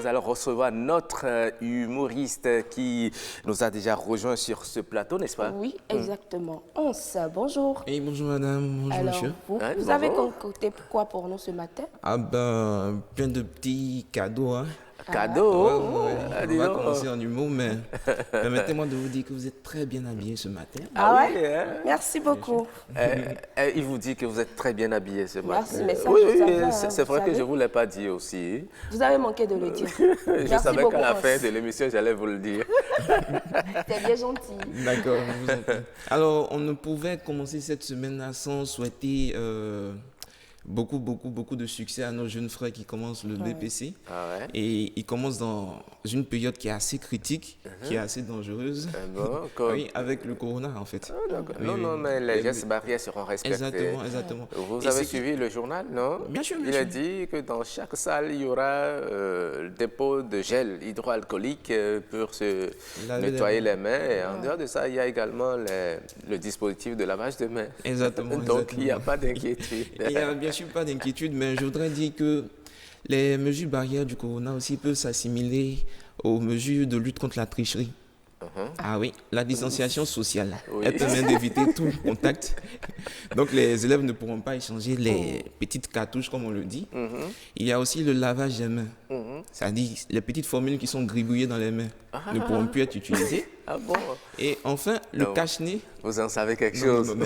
allons recevoir notre humoriste qui nous a déjà rejoint sur ce plateau, n'est-ce pas? Oui, exactement. Once, bonjour. Et bonjour madame, bonjour Alors, monsieur. vous, Ouais, vous avez bonjour. concocté quoi pour nous ce matin? Ah ben, plein de petits cadeaux. Hein. Cadeau. On dis va donc. commencer en humour, mais permettez-moi de vous dire que vous êtes très bien habillé ce matin. Ah oui, hein? Merci beaucoup. Il vous dit que vous êtes très bien habillé ce matin. Merci, mais ça, oui, je oui, savais, hein, c'est vous vrai que je savez. ne vous l'ai pas dit aussi. Vous avez manqué de le dire. Je Merci savais beaucoup, qu'à la Once. fin de l'émission, j'allais vous le dire. C'est bien gentil. D'accord, je vous en prie. Alors, on ne pouvait commencer cette semaine-là sans souhaiter beaucoup de succès à nos jeunes frères qui commencent le BPC. Ah ouais? Et ils commencent dans une période qui est assez critique, qui est assez dangereuse. Bon, comme- Oui, avec le corona en fait. Ah, d'accord. Oui, non, oui. non, mais les gestes barrières seront respectés. Exactement. Vous Et avez c'est suivi le journal, non? Bien sûr, bien Il a sûr. dit que dans chaque salle, il y aura le dépôt de gel hydroalcoolique pour se Laver nettoyer les les mains. Et en dehors de ça, il y a également le dispositif de lavage de mains. Exactement. Donc, il n'y a exactement. pas d'inquiétude. Il n'y a bien sûr pas d'inquiétude, mais je voudrais dire que les mesures barrières du corona aussi peuvent s'assimiler aux mesures de lutte contre la tricherie. Ah oui, la distanciation sociale. Oui. Elle permet d'éviter tout contact. Donc les élèves ne pourront pas échanger les petites cartouches, comme on le dit. Il y a aussi le lavage des mains. C'est-à-dire les petites formules qui sont gribouillées dans les mains ne pourront plus être utilisées. Ah bon? Et enfin, le Non. cache-nez. Vous en savez quelque Non, chose? non.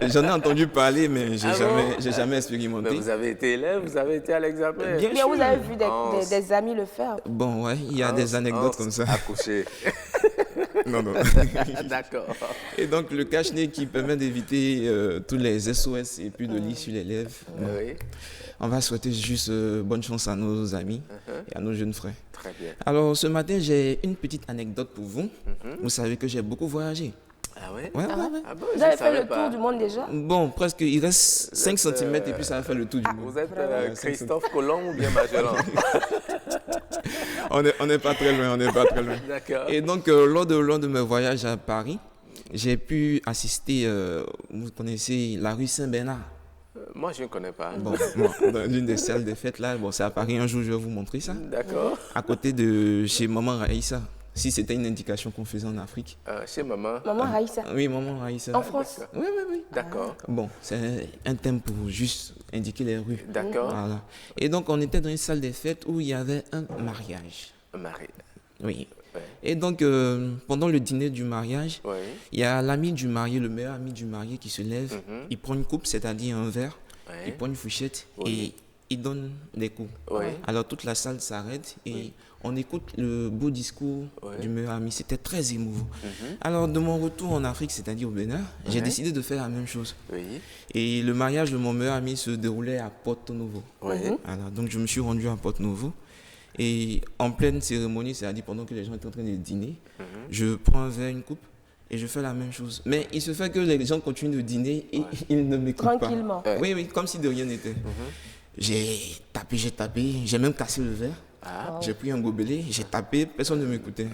J'en ai entendu parler, mais Ah j'ai bon? jamais Mais expérimenté. vous avez été élève, vous avez été à l'examen. Bien Bien, vous sûr. avez vu Once. des amis le faire. Bon, ouais, il y a des anecdotes comme ça. Accouché. Non. D'accord. Et donc, le cache-nez qui permet d'éviter tous les SOS et puis de lire sur les lèvres. Bon, Oui, on va souhaiter juste bonne chance à nos amis et à nos jeunes frères. très bien. Alors, ce matin, j'ai une petite anecdote pour vous. Vous savez que j'ai beaucoup voyagé. Ah ouais? Ouais. Ah bon, Vous je avez fait savais le pas. tour du monde déjà? Bon, presque, il reste 5 cm et puis ça va faire le tour du monde. Vous êtes Vraiment. Christophe Colomb ou bien Magellan? On n'est pas très loin, D'accord. Et donc, lors de mes voyages à Paris, j'ai pu assister, vous connaissez la rue Saint-Bernard. Moi, je ne connais pas. Bon, dans l'une des salles de fête là, bon, c'est à Paris, un jour je vais vous montrer ça. D'accord. À côté de chez Maman Raïssa, si c'était une indication qu'on faisait en Afrique. Chez maman. Maman Raïssa. Oui, Maman Raïssa. En France. Oui. D'accord. Bon, c'est un thème pour juste indiquer les rues. D'accord. Voilà. Et donc, on était dans une salle des fêtes où il y avait un mariage. Marie. Oui. Ouais. Et donc, pendant le dîner du mariage, Oui. il y a l'ami du marié, le meilleur ami du marié qui se lève. Il prend une coupe, c'est-à-dire un verre. Ouais. Il prend une fourchette Oui. et il donne des coups. Oui. Alors toute la salle s'arrête et on écoute le beau discours du meilleur ami. C'était très émouvant. Alors de mon retour en Afrique, c'est-à-dire au Bénin, j'ai décidé de faire la même chose. Oui. Et le mariage de mon meilleur ami se déroulait à Porto Novo. Oui. Alors, donc je me suis rendu à Porto Novo. Et en pleine cérémonie, c'est-à-dire pendant que les gens étaient en train de dîner, je prends un verre, une coupe et je fais la même chose. Mais il se fait que les gens continuent de dîner et ils ne m'écoutent pas. Tranquillement. Oui, comme si de rien n'était. J'ai tapé, j'ai même cassé le verre. J'ai pris un gobelet, j'ai tapé, personne ne m'écoutait.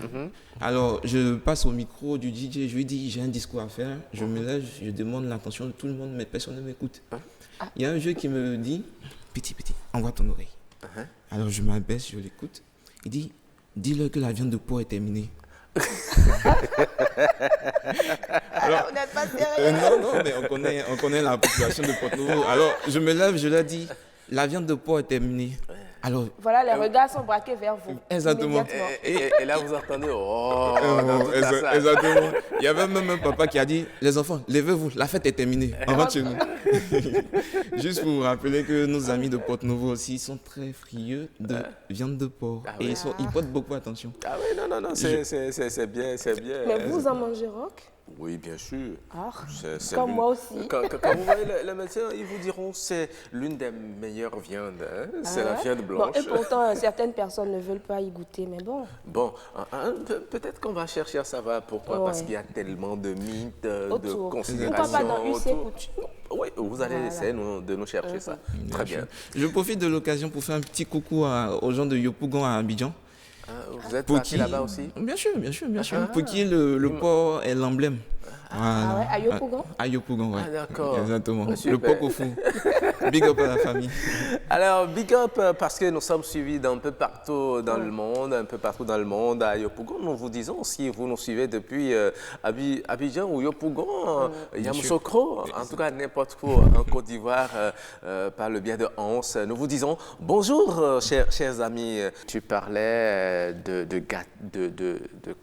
Alors, je passe au micro du DJ, je lui dis, j'ai un discours à faire. Je me lève, je demande l'attention de tout le monde, mais personne ne m'écoute. Il y a un jeu qui me dit, petit, envoie ton oreille. Alors, je m'abaisse, je l'écoute. Il dit, dis-leur que la viande de porc est terminée. Alors, vous n'êtes pas sérieux. Non, mais on connaît la population de Porto-Novo. Alors, je me lève, je leur dis, la viande de porc est terminée. Alors, Voilà, les regards sont braqués vers vous. Exactement. Immédiatement. Et là, vous entendez, dans toute la salle. exactement. Il y avait même un papa qui a dit, les enfants, levez-vous, la fête est terminée, on rentre chez nous. Juste pour vous rappeler que nos amis de Porto-Novo aussi sont très frieux de viande de porc. Et ils portent beaucoup attention. Ah oui, non, c'est bien, c'est bien. Mais vous en mangez, Rock? Oui, bien sûr. Ah, C'est comme l'une- moi aussi. Quand vous voyez les médecins, ils vous diront c'est l'une des meilleures viandes. Hein? C'est la viande blanche. Bon, et pourtant, certaines personnes ne veulent pas y goûter, mais bon. Bon, peut-être qu'on va chercher à savoir pourquoi. Ouais. Parce qu'il y a tellement de mythes, de Autour. considérations. Pourquoi pas dans UC autour. Couture? Oui, vous allez Voilà. essayer de nous chercher ça. Très bien. Je profite de l'occasion pour faire un petit coucou aux gens de Yopougon à Abidjan. Vous êtes Pour parti qui là-bas aussi? Bien sûr. Pour qui le porc est l'emblème. Ah ouais, à Yopougon? À Yopougon, ouais. Ah, d'accord. Exactement. Super. Le coq au fou. Big up à la famille. Alors, big up parce que nous sommes suivis d'un peu partout dans le monde, un peu partout dans le monde. À Yopougon, nous vous disons, si vous nous suivez depuis Abidjan ou Yopougon, Yamoussoukro, en tout cas n'importe où en Côte d'Ivoire, par le biais de Hans, nous vous disons bonjour, chers amis. Tu parlais de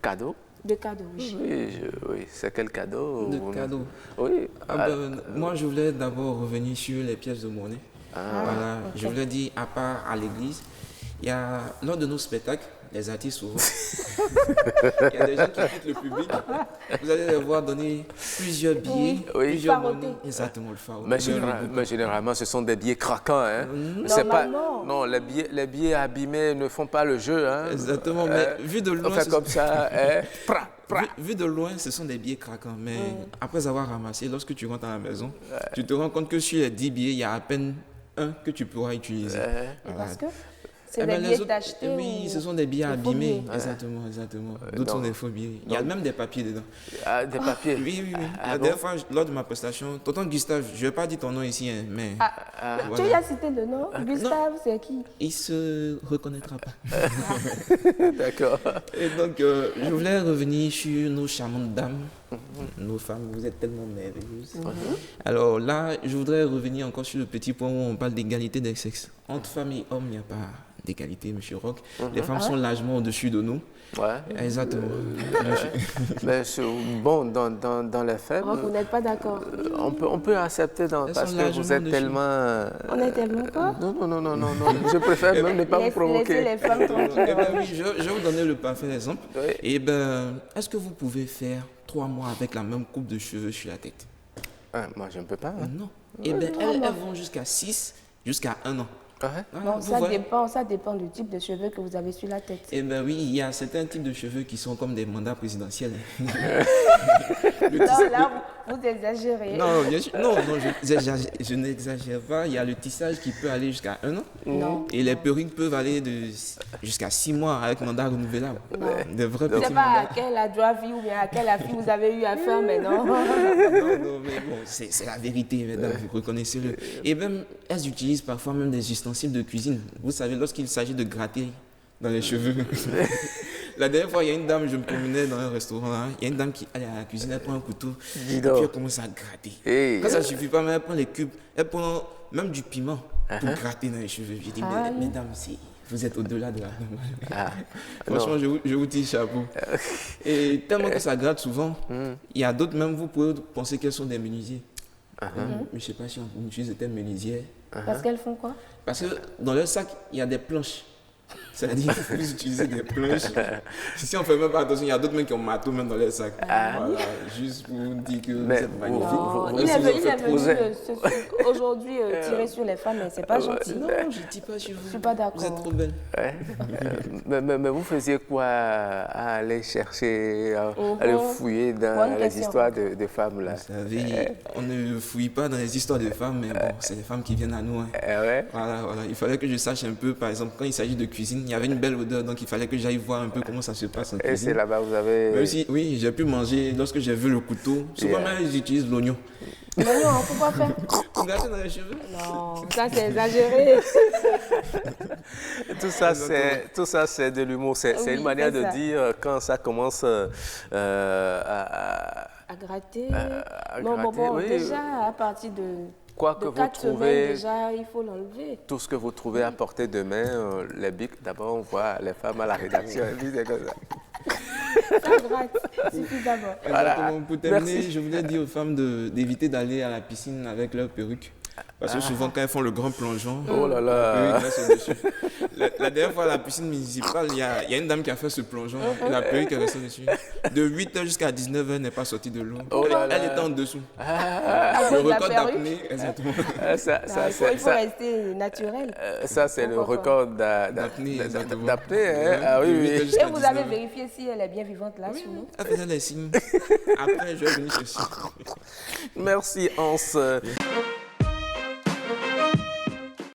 cadeaux. De cadeaux, oui. Oui, c'est quel cadeau? De cadeaux. Oui. Moi, je voulais d'abord revenir sur les pièces de monnaie. Voilà. ok. Je voulais dire, à part à l'église, il y a, lors de nos spectacles, les artistes souvent, il y a des gens qui quittent le public. Vous allez les voir donner plusieurs billets, Oui. plusieurs Faroté. monnaies. Exactement, le phare. Mais généralement, ce sont des billets craquants. Hein. Normalement. Non, les billets abîmés ne font pas le jeu. Hein. Exactement, mais vu de On loin, fait comme ça. Hein. Pra, pra. vu de loin, ce sont des billets craquants. Mais après avoir ramassé, lorsque tu rentres à la maison, tu te rends compte que sur les 10 billets, il y a à peine un que tu pourras utiliser. Voilà. Parce que c'est Eh des ben, les billets autres, d'acheter oui, ou ce sont des billets des faux abîmés. billets. Exactement. D'autres sont des faux billets. Il y a même des papiers dedans. Ah, des papiers. Oui. Ah La bon? dernière fois, lors de ma prestation, tonton Gustave, je ne vais pas dire ton nom ici, hein, mais Tu voilà. as cité le nom? Gustave, c'est qui? Il se reconnaîtra pas. D'accord. Et donc, je voulais revenir sur nos charmantes dames, nos femmes, vous êtes tellement merveilleuses. Alors là, je voudrais revenir encore sur le petit point où on parle d'égalité des sexes. Entre femmes et hommes, il n'y a pas d'égalité, monsieur Rock. Les femmes sont largement au-dessus de nous. Ouais. Exactement. Mais bon, dans les faits, Oh, vous n'êtes pas d'accord? on peut accepter parce sont que vous largement êtes dessus. tellement... On est tellement quoi? Non. Je préfère même ne pas vous Laissez provoquer. les femmes tranquilles. Eh ben oui, je vais vous donner le parfait exemple. Oui. Et ben, est-ce que vous pouvez faire 3 mois avec la même coupe de cheveux sur la tête? Ah, moi, je ne peux pas. Hein. Non. Et ben, elles vont jusqu'à 6, jusqu'à 1 an. Ouais. Voilà, Bon, vous ça voyez. dépend du type de cheveux que vous avez sur la tête. Eh ben oui, il y a certains types de cheveux qui sont comme des mandats présidentiels. Non, là, vous exagérez. Non, bien sûr. Non, je n'exagère pas. Il y a le tissage qui peut aller jusqu'à 1 an. Non. Et les perruques peuvent aller jusqu'à 6 mois avec mandat renouvelable. Des vrais Je ne petits sais pas à mandats. quelle adjoint-vie ou bien à quelle affaire vous avez eu affaire, mais non. Non, mais bon, c'est la vérité, mesdames, vous reconnaissez-le. Et même, elles utilisent parfois même des ustensiles de cuisine. Vous savez, lorsqu'il s'agit de gratter dans les cheveux. La dernière fois, il y a une dame, je me promenais dans un restaurant, hein, il y a une dame qui allait à la cuisine, elle prend un couteau, et puis donc. elle commence à gratter. Hey. Quand ça ne suffit pas, mais elle prend les cubes, elle prend même du piment pour gratter dans les cheveux. J'ai dit, mesdames, vous êtes au-delà de la normale. Franchement, je vous tire chapeau. Et tellement que ça gratte souvent, il y a d'autres, même vous pouvez penser qu'elles sont des menuisiers. Mais je ne sais pas si on utilise le terme menuisier. Parce qu'elles font quoi? Parce que dans leur sac, il y a des planches. C'est-à-dire qu'il faut utiliser des planches. Si on ne fait même pas attention, il y a d'autres mecs qui ont marteau même dans les sacs. Voilà, juste pour vous dire que vous Mais êtes magnifiques. Non, vous il est aussi, vous venu faites poser. aujourd'hui tirer sur les femmes, mais c'est pas gentil. Non, je ne dis pas sur vous. Je suis pas d'accord. Vous êtes trop belle. Ouais. mais vous faisiez quoi à aller chercher, à aller fouiller dans Bonne les question. histoires de femmes là? Vous savez, on ne fouille pas dans les histoires de femmes, mais bon, c'est les femmes qui viennent à nous. Hein. Ouais. Voilà. Il fallait que je sache un peu, par exemple, quand il s'agit de cuisine, il y avait une belle odeur, donc il fallait que j'aille voir un peu comment ça se passe en Et cuisine. c'est là-bas vous avez... Mais aussi, oui, j'ai pu manger lorsque j'ai vu le couteau. Souvent même, ils utilisent l'oignon. Non, on ne peut pas faire. Vous gâtez dans les cheveux. Non, ça c'est exagéré. Tout ça, c'est de l'humour. C'est Oui, une manière c'est de ça. dire quand ça commence à À gratter. à Bon, gratter, oui. déjà, à partir de quoi que vous 4 semaines, trouvez, déjà, il faut l'enlever. tout ce que vous trouvez à portée de main, les bics, d'abord on voit les femmes à la rédaction, et puis c'est comme ça. Ça gratte suffisamment. Exactement. Pour terminer, Merci. je voulais dire aux femmes d'éviter d'aller à la piscine avec leur perruque. Parce que souvent, quand elles font le grand plongeon, Oh là là. la perruque reste au-dessus. La dernière fois à la piscine municipale, il y a une dame qui a fait ce plongeon et la perruque est restée dessus. De 8h jusqu'à 19h, elle n'est pas sortie de l'eau. Oh là Elle là. était en dessous. À Le cause de la record perruque. d'apnée, exactement. Il faut rester naturel. Ça, c'est le record D'apnée, exactement. d'apnée, hein? Ah oui, De 8h oui. Et jusqu'à vous avez 19h. vérifié si elle est bien vivante là, sur nous? Elle faisait les signes. Après, je vais venir ceci. Merci, Hans.